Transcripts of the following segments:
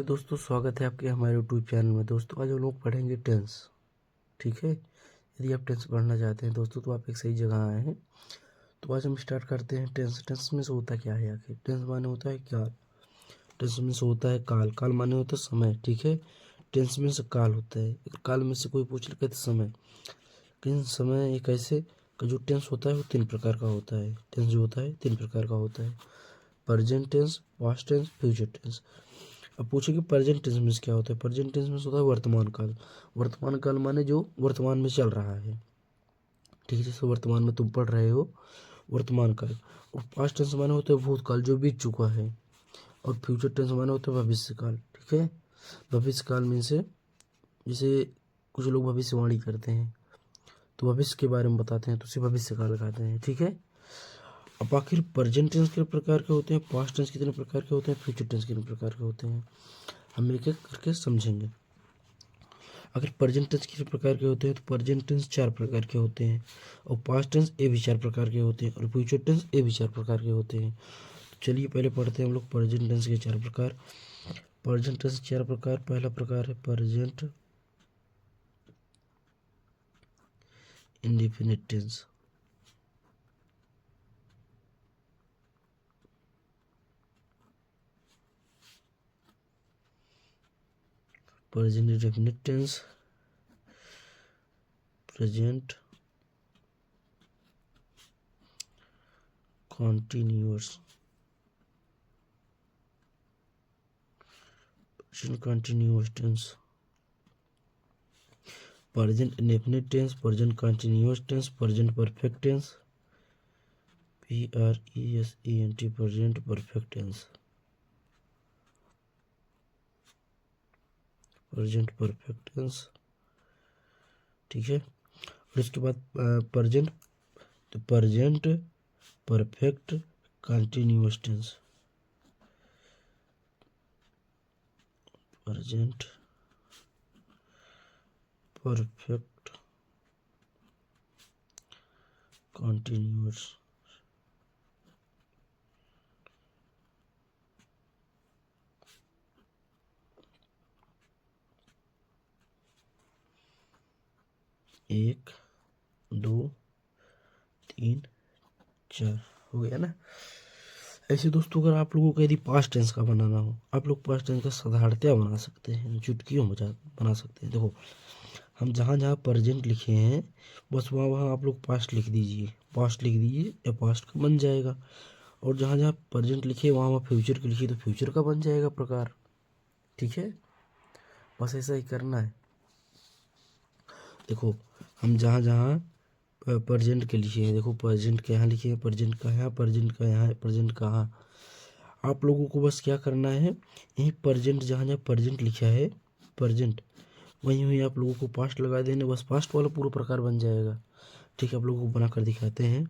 Hello दोस्तों, स्वागत है आपके हमारे यूट्यूब चैनल में। दोस्तों आज हम लोग पढ़ेंगे टेंस। ठीक है, यदि आप टेंस पढ़ना चाहते हैं दोस्तों तो आप एक सही जगह आए हैं। तो आज हम स्टार्ट करते हैं टेंस। टेंस में से होता क्या है आखिर? टेंस माने होता है क्या? टेंस में से होता है काल। काल माने होता है समय। ठीक है, टेंस में से काल होता है। काल में से कोई पूछ ले कहते समय, लेकिन समय एक ऐसे का जो टेंस होता है वो 3 प्रकार का होता है। टेंस जो होता है 3 प्रकार का होता है: present tense, past tense, future tense. अब पूछे कि प्रेजेंट टेंस में क्या होता है? प्रेजेंट टेंस में होता है वर्तमान काल। वर्तमान काल माने जो वर्तमान में चल रहा है। ठीक है, जैसे वर्तमान में तुम पढ़ रहे हो, वर्तमान काल। और पास्ट टेंस माने होता है भूतकाल जो बीत चुका है। और फ्यूचर टेंस माने होता है भविष्य काल। ठीक है, भविष्य काल में से जैसे कुछ लोग भविष्यवाणी करते हैं तो भविष्य के बारे में बताते हैं तो उसे भविष्य काल कहते हैं। ठीक है, अब आखिर प्रेजेंट टेंस कितने प्रकार के होते हैं, पास्ट टेंस कितने प्रकार के होते हैं, फ्यूचर टेंस कितने प्रकार के होते हैं, हम एक एक करके समझेंगे। अगर प्रेजेंट टेंस किस प्रकार के होते हैं तो प्रेजेंट टेंस 4 प्रकार के होते हैं, और पास्ट टेंस ये भी 4 प्रकार के होते हैं, और फ्यूचर टेंस ये भी 4 प्रकार के होते हैं। तो चलिए पहले पढ़ते हैं हम लोग प्रेजेंट टेंस के 4 प्रकार। प्रेजेंट टेंस 4 प्रकार। पहला प्रकार है present indefinite tense. Present indefinite tense, present continuous, present continuous tense, present indefinite tense, present continuous tense, present perfect tense, PRESENT, present perfect tense, present perfect tense. ठीक है, और इसके बाद प्रेजेंट, तो present perfect continuous tense, present perfect continuous. एक, दो, तीन, चार हो गया ना। ऐसे दोस्तों अगर आप लोगों को यदि पास्ट टेंस का बनाना हो, आप लोग पास्ट टेंस का साधारणतया बना सकते हैं, चुटकियों में बना सकते हैं। देखो, हम जहाँ जहाँ प्रेजेंट लिखे हैं बस वहाँ वहाँ आप लोग पास्ट लिख दीजिए, पास्ट लिख दीजिए या पास्ट का बन जाएगा। और जहाँ जहाँ प्रेजेंट लिखे वहाँ वहाँ फ्यूचर के लिखिए तो फ्यूचर का बन जाएगा प्रकार। ठीक है, बस ऐसा ही करना है। देखो, हम जहाँ जहाँ प्रेजेंट के लिखे हैं, देखो प्रेजेंट के यहाँ लिखे हैं, प्रेजेंट का यहाँ, प्रेजेंट का यहाँ, प्रेजेंट का यहाँ। आप लोगों को बस क्या करना है, यही प्रेजेंट जहाँ जहाँ प्रेजेंट लिखा है प्रेजेंट, वहीं वहीं आप लोगों को पास्ट लगा देना, बस पास्ट वाला पूरा प्रकार बन जाएगा। ठीक है, आप लोगों को बना कर दिखाते हैं।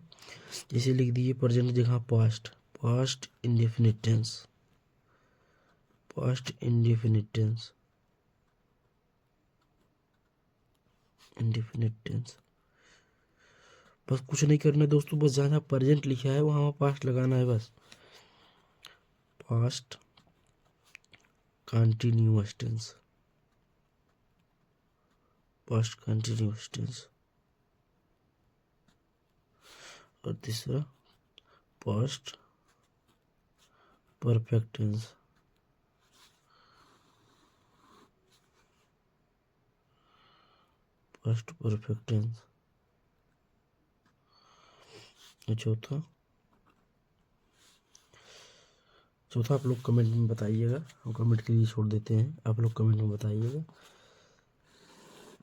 जैसे लिख दीजिए प्रेजेंट जगह past, past indefinite tense, past indefinite tense, indefinite tense. बस कुछ नहीं करना है दोस्तों, बस जहाँ जहाँ प्रेजेंट लिखा है वहाँ वहाँ पास्ट लगाना है बस। Past continuous tense, past continuous tense. और तीसरा past perfect tense, past perfect tense. चौथा, चौथा आप लोग कमेंट में बताइएगा, हम कमेंट के लिए छोड़ देते हैं, आप लोग कमेंट में बताइएगा।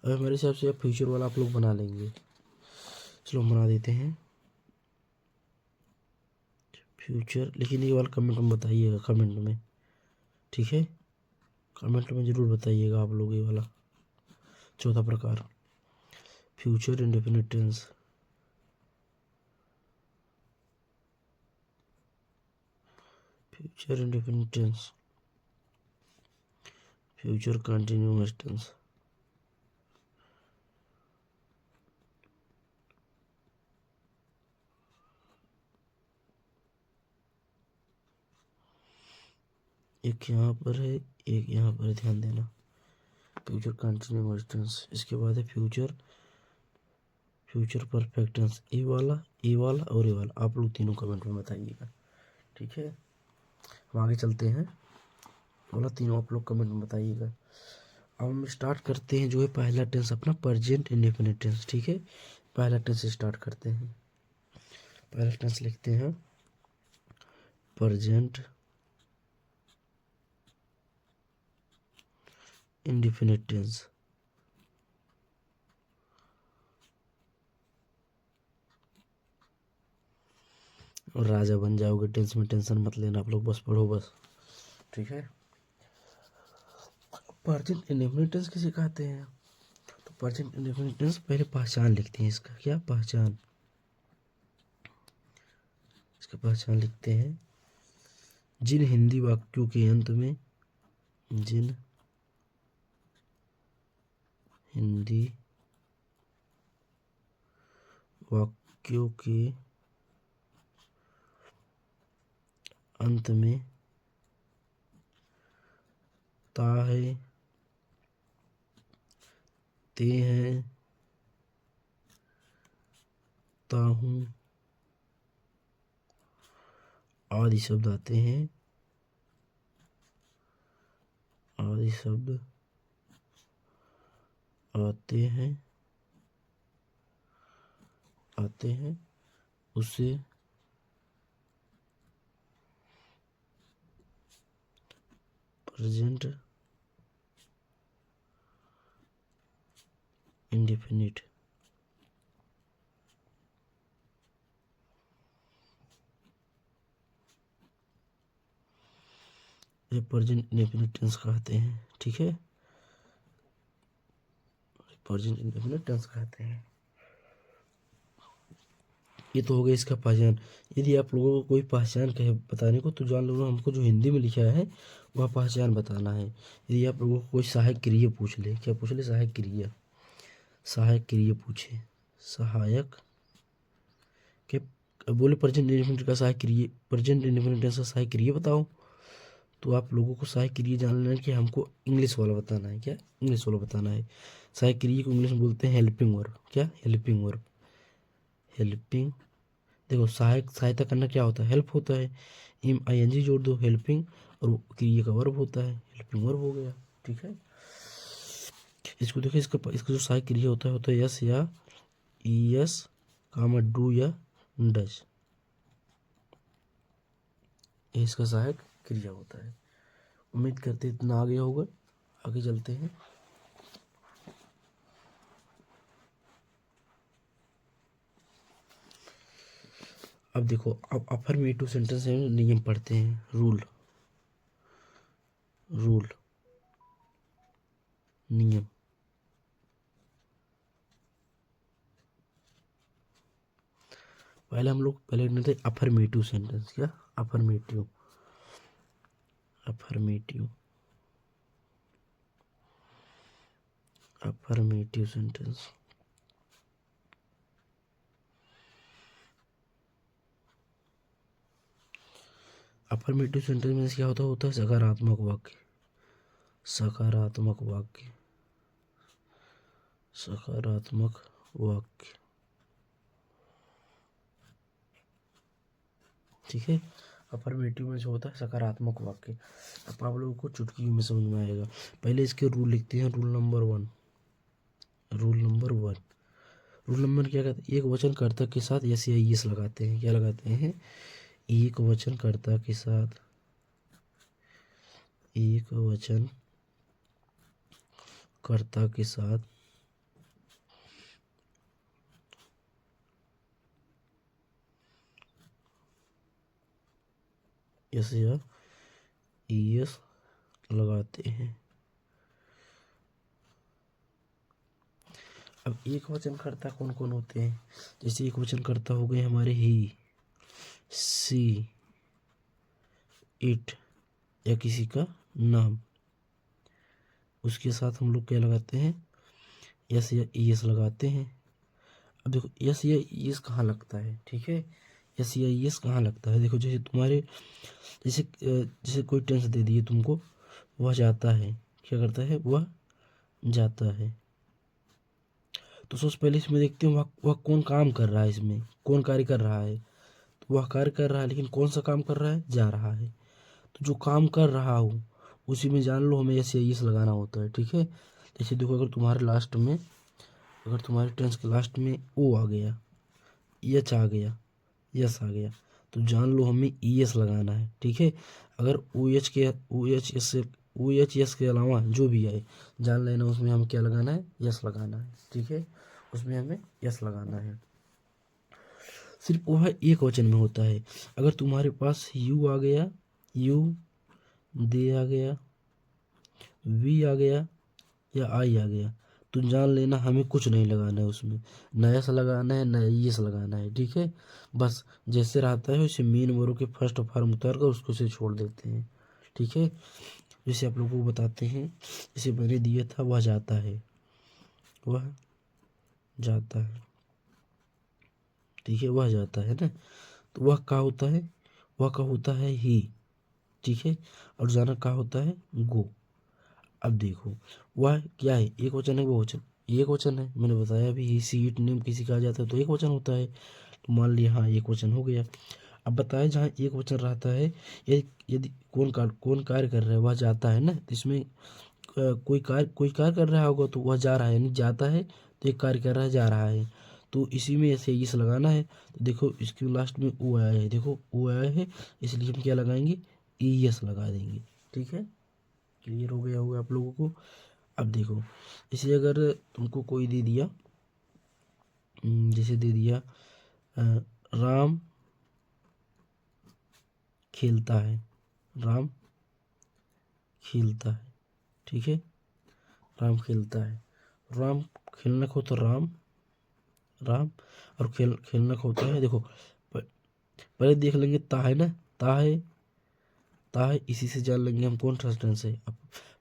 अब हमारे हिसाब से अब फ्यूचर वाला आप लोग बना लेंगे। चलो हम बना देते हैं फ्यूचर, लेकिन ये वाला कमेंट में बताइएगा, कमेंट में। ठीक है, कमेंट में ज़रूर बताइएगा आप लोग ये वाला चौथा प्रकार, future indefinite tense, future indefinite tense, future continuous tense, एक यहाँ पर है, एक यहाँ पर है, ध्यान देना। फ्यूचर कंटिन्यूअस टेंस, इसके बाद है फ्यूचर परफेक्ट टेंस। ए वाला और ए वाला आप लोग तीनों कमेंट में बताइएगा, ठीक है। हम आगे चलते हैं, बोला तीनों आप लोग कमेंट में बताइएगा। अब हम स्टार्ट करते हैं जो है पहला टेंस अपना प्रेजेंट इंडेफिनिट टेंस, ठीक है। पहला टेंस स्टार्ट करते हैं। पहला टेंस लिखते हैं प्रेजेंट इंडेफिनिट टेंस। और राजा बन जाओगे, टेंस में टेंशन मत लेना, आप लोग बस पढ़ो बस, ठीक है। प्रेजेंट इंडेफिनिट टेंस किसे कहते हैं? तो प्रेजेंट इंडेफिनिट टेंस पहले पहचान लिखते हैं इसका, क्या पहचान, इसका पहचान लिखते हैं। जिन हिंदी वाक्यों के अंत में, जिन हिंदी वाक्यों के अंत में ता है, ते हैं, ताहूं आदि शब्द आते हैं, आदि शब्द आते हैं उसे present indefinite present indefinite tense कहते हैं, ठीक है। प्रेजेंट इंडेफिनिट टेंस कहते हैं। ये तो हो गया इसका पहचान। यदि आप लोगों को कोई पहचान कहे बताने को, तो जान लो हमको जो हिंदी में लिखा है वह पहचान बताना है। यदि आप लोगों को कोई सहायक क्रिया पूछ ले, क्या पूछ ले? सहायक क्रिया पूछे, सहायक के बोले प्रेजेंट इंडेफिनिट का सहायक क्रिया, प्रेजेंट इंडेफिनिट टेंस का सहायक क्रिया बताओ, तो आप लोगों को सहायक क्रिया जानना है कि हमको इंग्लिश वाला बताना है। क्या? इंग्लिश वाला बताना है। सहायक क्रिया को इंग्लिश में बोलते हैं हेल्पिंग वर्ब। क्या? Helping verb. हेल्पिंग, देखो सहायता करना क्या होता है? हेल्प होता है। ING जोड़ दो, हेल्पिंग, और क्रिया का वर्ब होता है, हेल्पिंग वर्ब हो गया, ठीक है। इसको देखो, इसका जो सहायक क्रिया होता है यस या ES, डू या डज, ये इसका सहायक क्रिया होता है। उम्मीद करते इतना आगे होगा। आगे चलते हैं। अब देखो, अब अफर्मेटिव सेंटेंस में नियम पढ़ते हैं, रूल नियम। पहले हम लोग थे अफर्मेटिव सेंटेंस। क्या? Affirmative sentence. अफर्मेटिव सेंटेंस में क्या होता है सकारात्मक वाक्य, ठीक है। अफर्मेटिव में जो होता है सकारात्मक वाक्य। अब आप लोगों को चुटकियों में समझ में आएगा। पहले इसके रूल लिखते हैं। रूल नंबर वन क्या कहते हैं? एक वचन कर्ता के साथ यस या यस लगाते हैं। क्या लगाते हैं? एक वचन कर्ता के साथ यस या यस लगाते हैं। अब एक वचन कर्ता कौन कौन होते हैं? जैसे एक वचन कर्ता हो गए हमारे ही, सी, इट, या किसी का नाम, उसके साथ हम लोग क्या लगाते हैं? यस या यस लगाते हैं। अब देखो, यस या यस कहाँ लगता है, ठीक है। SEIS कहाँ लगता है। देखो जैसे तुम्हारे जैसे कोई टेंस दे दिए तुमको, वह जाता है, क्या करता है, वह जाता है। तो सबसे पहले इसमें देखते हैं वह कौन काम कर रहा है, इसमें कौन कार्य कर रहा है। तो वह कार्य कर रहा है, लेकिन कौन सा काम कर रहा है, जा रहा है। तो जो काम कर रहा हो उसी में जान लो हमें SEIS लगाना होता है, ठीक है। जैसे देखो अगर तुम्हारे लास्ट में, अगर तुम्हारे टेंस के लास्ट में ओ आ गया, एच आ गया, यस आ गया, तो जान लो हमें ES लगाना है, ठीक है। अगर OH के अलावा जो भी आए जान लेना, उसमें हमें क्या लगाना है, यस लगाना है, ठीक है। उसमें हमें यस लगाना है। सिर्फ वह एक वचन में होता है। अगर तुम्हारे पास यू आ गया, यू, दे आ गया, वी आ गया या आई आ गया, तो जान लेना हमें कुछ नहीं लगाना है उसमें, न यस लगाना है न यस लगाना है, ठीक है। बस जैसे रहता है वैसे मेन वर्ब के फर्स्ट फॉर्म उतार कर उसको से छोड़ देते हैं, ठीक है। जैसे आप लोगों को बताते हैं, जैसे मैंने दिया था, वह जाता है, वह जाता है, ठीक है, वह जाता है ना। तो वह का होता है, वह का होता है ही, ठीक है। और जाना का होता है, गो। अब देखो वह क्या है, एक वचन है, बहुवचन, एक वचन है, मैंने बताया अभी, ही सी इट नेम किसी का आ जाता है तो एक वचन होता है। तो मान लिया हाँ एक वचन हो गया। अब बताए जहाँ एक वचन रहता है, यदि कौन कार्य कर रहा है, वह जाता है ना, तो इसमें कोई कार्य कर रहा होगा तो वह जा रहा है, यानी जाता है तो एक कार्य कर रहा है, जा रहा है। तो इसी में ऐसे इस लगाना है। तो देखो इसके लास्ट में ओ आया है, देखो ओ आया है, इसलिए हम क्या लगाएंगे, ES लगा देंगे, ठीक है। क्लियर हो गया होगा आप लोगों को। अब देखो इसे अगर तुमको कोई दे दिया, जैसे दे दिया राम खेलता है, राम खेलता है, ठीक है, राम खेलता है। राम खेलना को तो राम, राम, और खेलना को होता है, देखो पहले देख लेंगे ता है ना, ता है, ता है, इसी से जान लेंगे हम कौन सा टेंस है,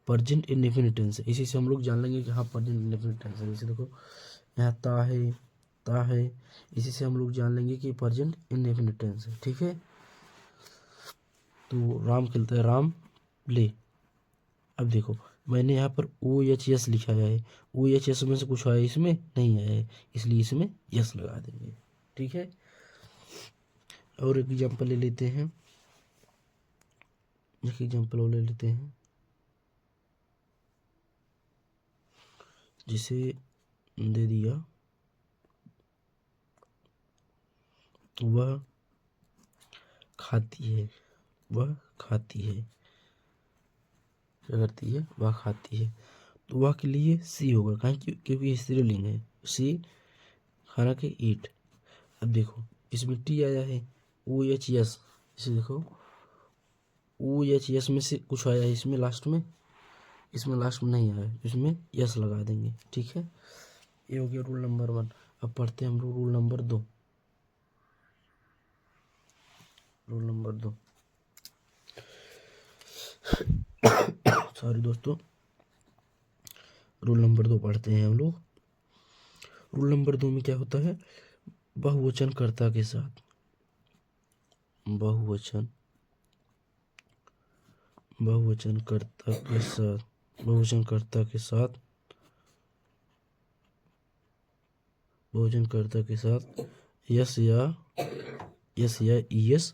प्रेजेंट इंडेफिनिट टेंस है। इसी से हम लोग जान लेंगे कि हाँ प्रेजेंट इंडेफिनिट टेंस है। जैसे देखो यहाँ ता है, ता है, इसी से हम लोग जान लेंगे कि प्रेजेंट इंडेफिनिट टेंस है, ठीक है। तो राम खेलता है, राम प्ले। अब देखो मैंने यहाँ पर OHS लिखा है, OHS में से कुछ आया इसमें नहीं आया है, इसलिए इसमें यस लगा देंगे, ठीक है। और एक एग्जाम्पल ले लेते हैं, एक एग्जाम्पल और ले लेते हैं, जिसे दे दिया, वह खाती है, वह खाती है, क्या करती है, वह खाती है। तो वह के लिए सी होगा, कहीं क्योंकि स्त्रीलिंग है, सी खाना के ईट। अब देखो इसमें टी आया है, OHS, इसे देखो OHS में से कुछ आया है इसमें लास्ट में, इसमें लास्ट में नहीं आया है, इसमें यस लगा देंगे, ठीक है। ये हो गया रूल नंबर 1। अब पढ़ते हैं हम लोग rule number 2। Rule number 2 sorry दोस्तों, रूल नंबर 2 पढ़ते हैं हम लोग। रूल नंबर 2 में क्या होता है, बहुवचन कर्ता के साथ, बहुवचन, बहुवचन कर्ता के साथ, बहुवचन कर्ता के साथ, बहुवचन कर्ता के साथ यस या ES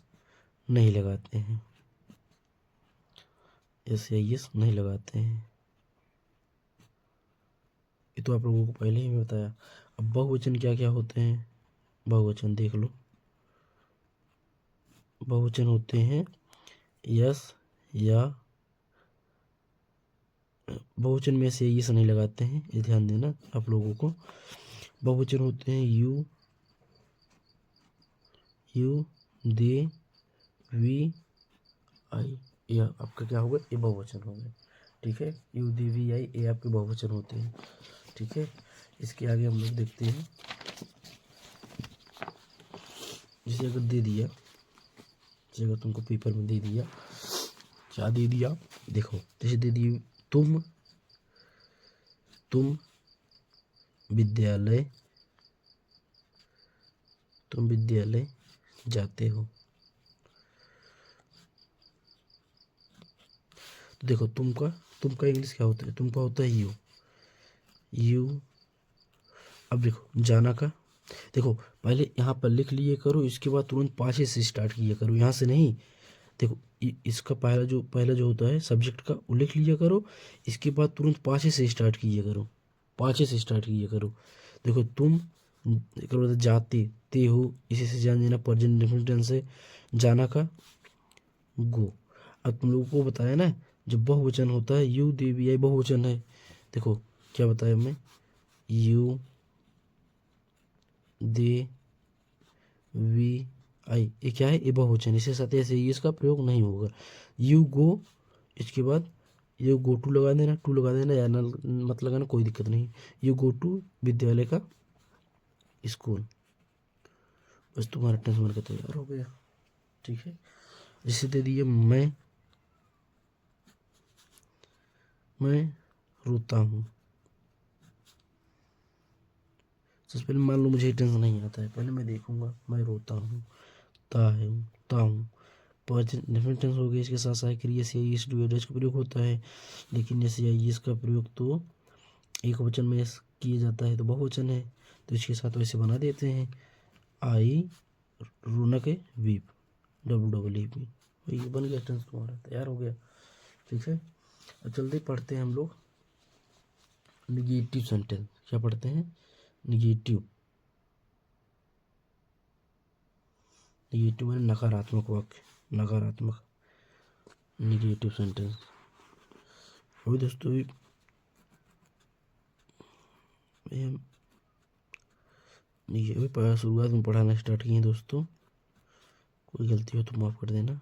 नहीं लगाते हैं, यस या ES नहीं लगाते हैं। ये तो आप लोगों को पहले ही मैं बताया। अब बहुवचन क्या क्या होते हैं, बहुवचन देख लो, बहुवचन होते हैं यस या, बहुवचन में से यस नहीं लगाते हैं, ये ध्यान देना आप लोगों को। बहुवचन होते हैं यू, दे, वी, आई, ये आपका क्या होगा, ये बहुवचन होंगे, ठीक है। यू, दे, वी, आई, ये आपके बहुवचन होते हैं, ठीक है। इसके आगे हम लोग देखते हैं, जैसे अगर दे दिया, जैसे अगर तुमको पेपर में दे दिया, क्या दे दिया, देखो जैसे दे दिए तुम विद्यालय, तुम विद्यालय जाते हो। तो देखो तुम का इंग्लिश क्या होता है, तुम का होता है यू। यू, अब देखो जाना का, देखो पहले यहाँ पर लिख लिए करो, इसके बाद तुरंत पाछे से स्टार्ट किया करो, यहाँ से नहीं। देखो इसका पहला जो होता है सब्जेक्ट का वो लिख लिया करो, इसके बाद तुरंत पाछे से स्टार्ट किया करो, पाछे से स्टार्ट किया करो। देखो तुम करो जाते ते हो, इसी से जान देना प्रेजेंट इंडेफिनिट टेंस है। जाना का गो। अब तुम लोगों को बताया ना जब बहुवचन होता है यू दे वी आई बहुवचन है। देखो क्या बताया हमने, यू दे वी आई, ये क्या है, ये बहुवचन, इसके साथ ऐसे इसका प्रयोग नहीं होगा। यू गो, इसके बाद यू गो टू लगा देना, टू लगा देना या ना मत लगाना, कोई दिक्कत नहीं। यू गो टू विद्यालय का स्कूल, बस तुम्हारा टेंस बनकर तैयार हो गया। ठीक है, जैसे दे दिए मैं रोता हूँ। सबसे पहले मान लो मुझे टेंस नहीं आता है, पहले मैं देखूंगा मैं रोता हूँ, ता हूँ डेफिनेट टेंस हो गया, इसके साथ साथ क्रिया से इस डू का प्रयोग होता है, लेकिन जैसे इसका प्रयोग तो एक वचन में किया जाता है तो बहुवचन है, तो इसके साथ वैसे बना देते हैं। आई रोनक वीप, WEEP, ये बन गया टेंस, तुम्हारा तैयार हो गया। ठीक है, अब जल्दी पढ़ते हैं हम लोग निगेटिव सेंटेंस। क्या पढ़ते हैं, निगेटिव मैंने नकारात्मक वाक्य, नकारात्मक निगेटिव सेंटेंस। अभी दोस्तों अभी शुरुआत में पढ़ाना स्टार्ट किए दोस्तों, कोई गलती हो तो माफ़ कर देना।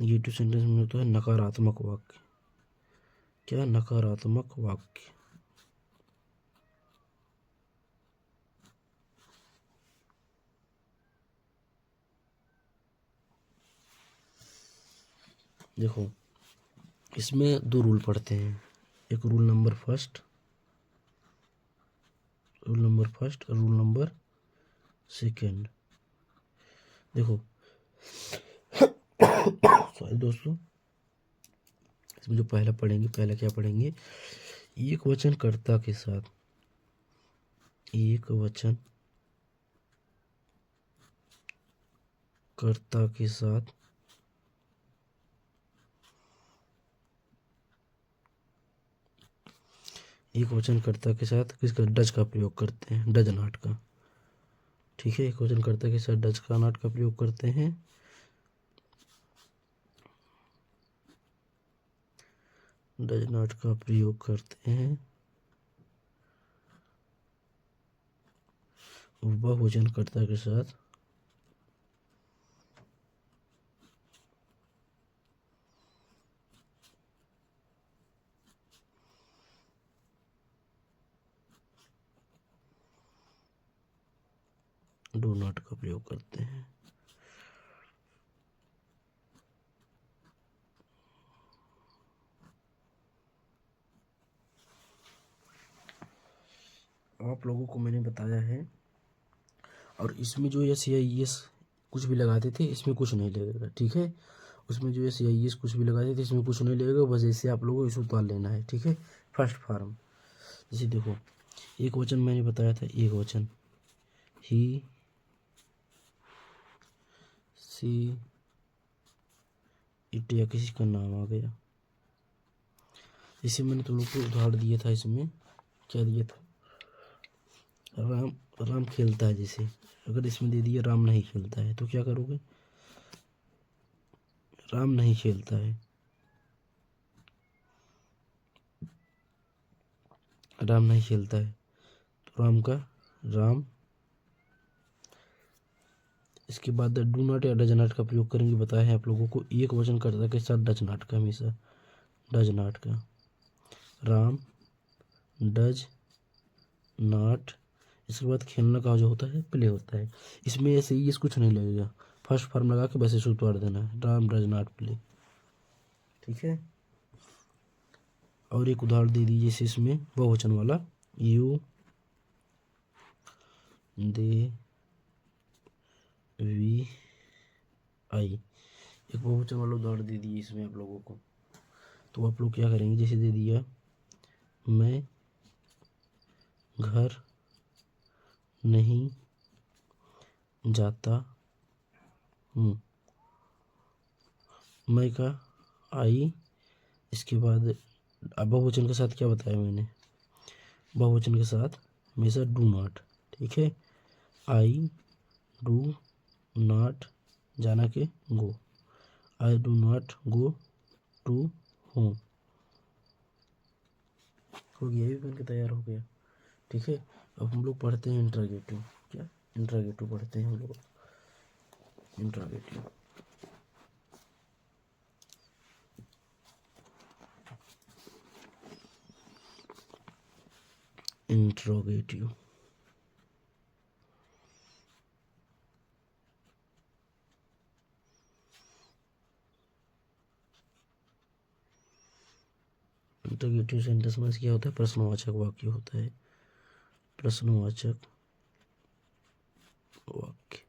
निगेटिव सेंटेंस में होता है नकारात्मक वाक्य। क्या, नकारात्मक वाक्य। देखो इसमें दो रूल पढ़ते हैं, एक रूल नंबर फर्स्ट और रूल नंबर सेकेंड। देखो सॉरी दोस्तों, इसमें जो पहला पढ़ेंगे, पहला क्या पढ़ेंगे, एक वचन कर्ता के साथ, एक वचन कर्ता के साथ एक वचन कर्ता के साथ किसका, डज का प्रयोग करते हैं, डज नॉट का। ठीक है, एक वचन कर्ता के साथ डज का नॉट का प्रयोग करते हैं। डज नॉट का प्रयोग करते हैं और बहुवचन कर्ता के साथ डू नॉट का प्रयोग करते हैं। आप लोगों को मैंने बताया है, और इसमें जो एस या एस कुछ भी लगाते थे इसमें कुछ नहीं लगेगा। ठीक है, उसमें जो एस या एस कुछ भी लगाते थे इसमें कुछ नहीं लगेगा, बस ऐसे आप लोगों को इसे उतार लेना है। ठीक है, फर्स्ट फॉर्म जैसे देखो एक वचन मैंने बताया था, एक वचन ही सी इट, या किसी का नाम आ गया, इसे मैंने तुम लोग को उदाहरण दिया था। इसमें क्या दिया था, राम खेलता है, जैसे अगर इसमें दे दिया राम नहीं खेलता है तो क्या करोगे, राम नहीं खेलता है, राम नहीं खेलता है तो राम का राम, इसके बाद डू नॉट या डज नॉट का प्रयोग करेंगे, बताया है आप लोगों को। एक वचन कर्ता के साथ डज नॉट का, हमेशा डज नॉट का, राम डज नॉट। इसके बाद खेलना का जो होता है प्ले होता है, इसमें ऐसे ही कुछ नहीं लगेगा, फर्स्ट फॉर्म लगा के वैसे उतार देना है, राम डज नॉट प्ले। ठीक है, और एक उदाहरण दे दीजिए जैसे इसमें बहुवचन वाला, यू दे वी आई। एक बहुवचन वाला उदाहरण दे दिए इसमें आप लोगों को, तो आप लोग क्या करेंगे, जैसे दे दिया मैं घर नहीं जाता हूँ, मैं का आई, इसके बाद अब बहुवचन के साथ क्या बताया मैंने, बहुवचन के साथ हमेशा डू नॉट, ठीक है। आई डू नॉट, जाना के go, I do not go to home, हो गया, ये भी बन के तैयार हो गया, ठीक है। अब हम लोग पढ़ते हैं इंट्रोगेटिव। क्या इंट्रोगेटिव पढ़ते हैं हम लोग, इंट्रोगेटिव। इंट्रोगेटिव इंट्रोगेटिव सेंटेंस में क्या होता है, प्रश्नवाचक वाक्य होता है, प्रश्नवाचक वाक्य।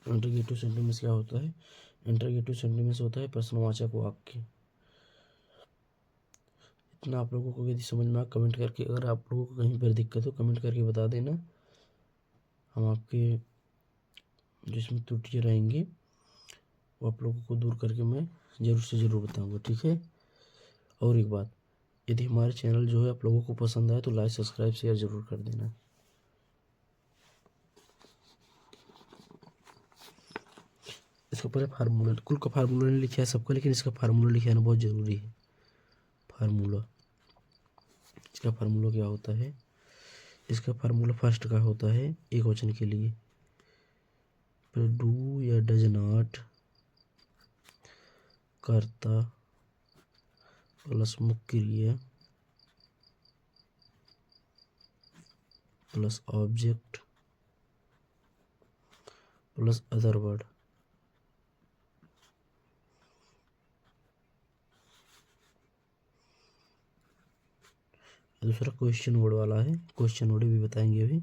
इंट्रोगेटिव सेंटेंस क्या होता है, इंट्रोगेटिव सेंटेंस होता है प्रश्नवाचक वाक्य। इतना आप लोगों को यदि समझ में आ, कमेंट करके, अगर आप लोगों को कहीं पर दिक्कत हो कमेंट करके बता देना, हम आपके जिसमें त्रुटियाँ रहेंगी वो आप लोगों को दूर करके मैं ज़रूर से ज़रूर बताऊंगा, ठीक है। और एक बात, यदि हमारे चैनल जो है आप लोगों को पसंद आए तो लाइक सब्सक्राइब शेयर ज़रूर कर देना। इसका पहले फार्मूला, कुल का फार्मूला नहीं लिखा है सबका, लेकिन इसका फार्मूला लिखा है बहुत ज़रूरी है। फार्मूला, इसका फार्मूला क्या होता है, इसका फार्मूला फर्स्ट का होता है एक वचन के लिए, पर डू या डज नॉट, करता प्लस मुख्य क्रिया plus object plus other word. दूसरा क्वेश्चन वर्ड वाला है, क्वेश्चन वर्ड भी बताएंगे अभी।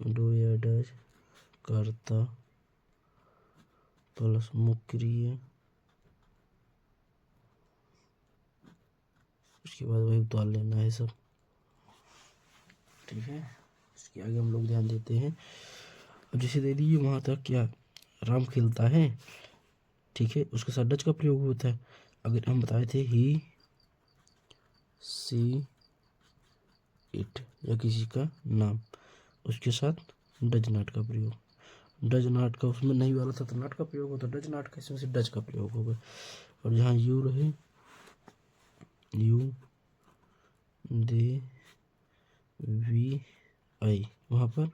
डू या डज, करता प्लस मुख्य क्रिया, उसके बाद वही उतार लेना है सब, ठीक है। इसके आगे हम लोग ध्यान देते हैं। अब जैसे दे दीजिए वहाँ तक क्या, राम खेलता है, ठीक है, उसके साथ डज का प्रयोग होता है। अगर हम बताए थे ही सी इट या किसी का नाम, उसके साथ डज नॉट का प्रयोग, डज नॉट का उसमें नहीं वाला था तो नॉट का प्रयोग होता, डज नॉट का इसमें से डज का प्रयोग होगा। और जहाँ यू रहे, यू दे वी आई, वहाँ पर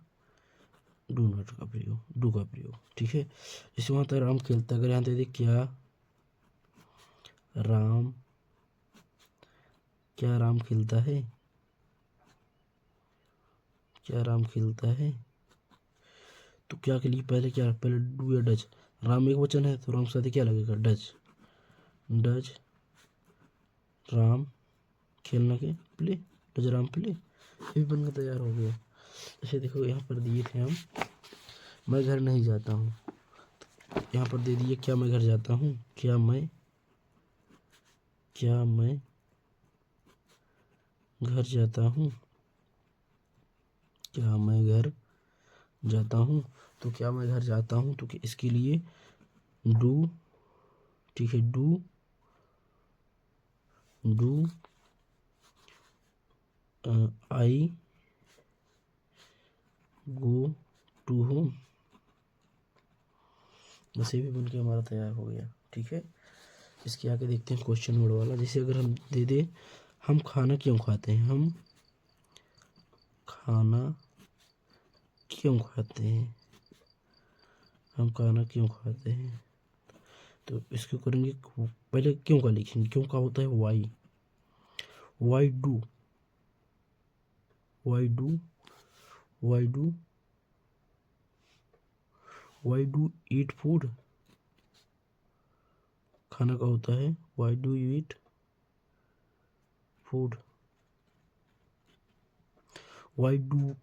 डू नॉट का प्रयोग, डू का प्रयोग, ठीक है। जैसे वहाँ तक राम खेलता, अगर यहाँ दे दे क्या राम, क्या राम खेलता है, क्या राम खेलता है, तो क्या के लिए पहले क्या, पहले डू या डज, राम एक वचन है तो राम के साथ क्या लगेगा, डज, डज राम खेलना के प्ले, डज राम प्ले, ये भी बनकर तैयार हो गया। जैसे देखो यहाँ पर दिए थे हम, मैं घर नहीं जाता हूँ, यहाँ पर दे दिए क्या मैं घर जाता हूँ, क्या मैं घर जाता हूँ, क्या मैं घर जाता हूँ, तो क्या मैं घर जाता हूँ, तो इसके लिए डू, ठीक है, do I go to home, बस ये भी बन के हमारा तैयार हो गया, ठीक है। इसके आगे देखते हैं क्वेश्चन वर्ड वाला। जैसे अगर हम दे दे हम खाना क्यों खाते हैं, हम खाना क्यों खाते हैं, हम खाना क्यों खाते हैं, तो इसको करेंगे, पहले क्यों का लिखेंगे, क्यों का होता है why, why do, why do, why do, why do eat food, खाना का होता है why do you eat food, why do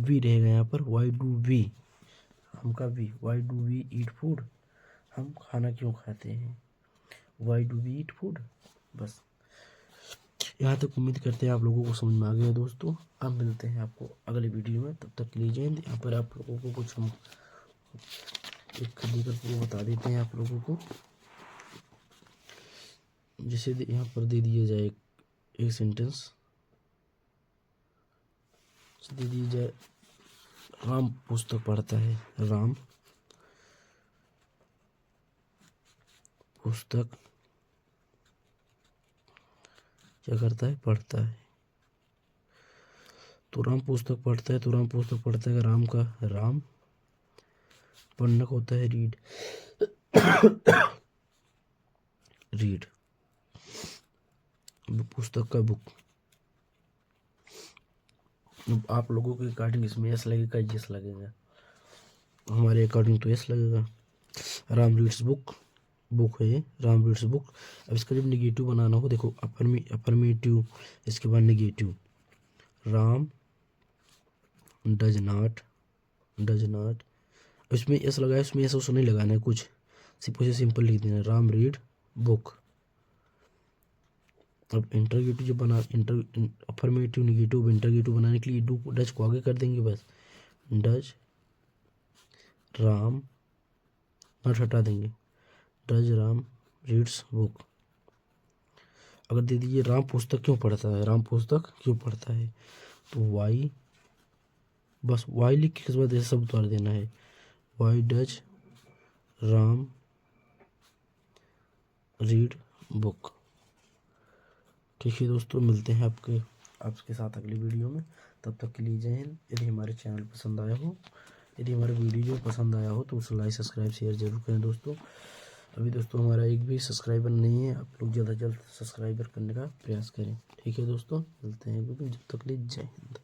we रहेगा यहाँ पर, वाई डू वी, हम का we, why do we eat food, हम खाना क्यों खाते हैं, why do we eat food. बस यहाँ तक उम्मीद करते हैं आप लोगों को समझ में आ गया दोस्तों। अब मिलते हैं आपको अगले वीडियो में, तब तक के लिए जय हिंद। यहाँ पर आप लोगों को कुछ हम एक लेकर पूरा बता देते हैं आप लोगों को। जैसे यहाँ पर दे दिया जाए एक सेंटेंस, दे दी जाए राम पुस्तक पढ़ता है, राम पुस्तक क्या करता है, पढ़ता है। तो राम पुस्तक पढ़ता है, तो राम पुस्तक पढ़ता है, राम का राम, पढ़ना का होता है रीड, रीड, पुस्तक का बुक। आप लोगों के अकॉर्डिंग इसमें यस लगेगा, यस लगेगा, हमारे अकॉर्डिंग तो यस लगेगा। राम रीड्स बुक, बुक है ये, राम रीड्स बुक। अब इसका जब निगेटिव बनाना हो, देखो अफर्मेटिव, इसके बाद negative, Ram does not, does not, इसमें यस लगाया, इसमें यस उस नहीं लगाना है कुछ, सिंपल लिख देना, राम रीड बुक। अब इंटरगेटिव जब बना, अफर्मेटिव निगेटिव इंटरगेटिव बनाने के लिए डू डज को आगे कर देंगे बस, डज राम, नॉट हटा देंगे, डज राम रीड्स बुक। अगर दे दीजिए राम पुस्तक क्यों पढ़ता है, राम पुस्तक क्यों पढ़ता है, तो वाई, बस वाई लिख के बाद ऐसे सब उतार देना है, why does Ram read book. ठीक है दोस्तों, मिलते हैं आपके साथ अगली वीडियो में, तब तक के लिए जय हिंद। यदि हमारे चैनल पसंद आया हो, यदि हमारा वीडियो पसंद आया हो तो उसे लाइक सब्सक्राइब शेयर जरूर करें दोस्तों। अभी दोस्तों हमारा एक भी सब्सक्राइबर नहीं है, आप लोग ज़्यादा से ज़्यादा सब्सक्राइबर करने का प्रयास करें। ठीक है दोस्तों, मिलते हैं, जब तक के लिए जय हिंद।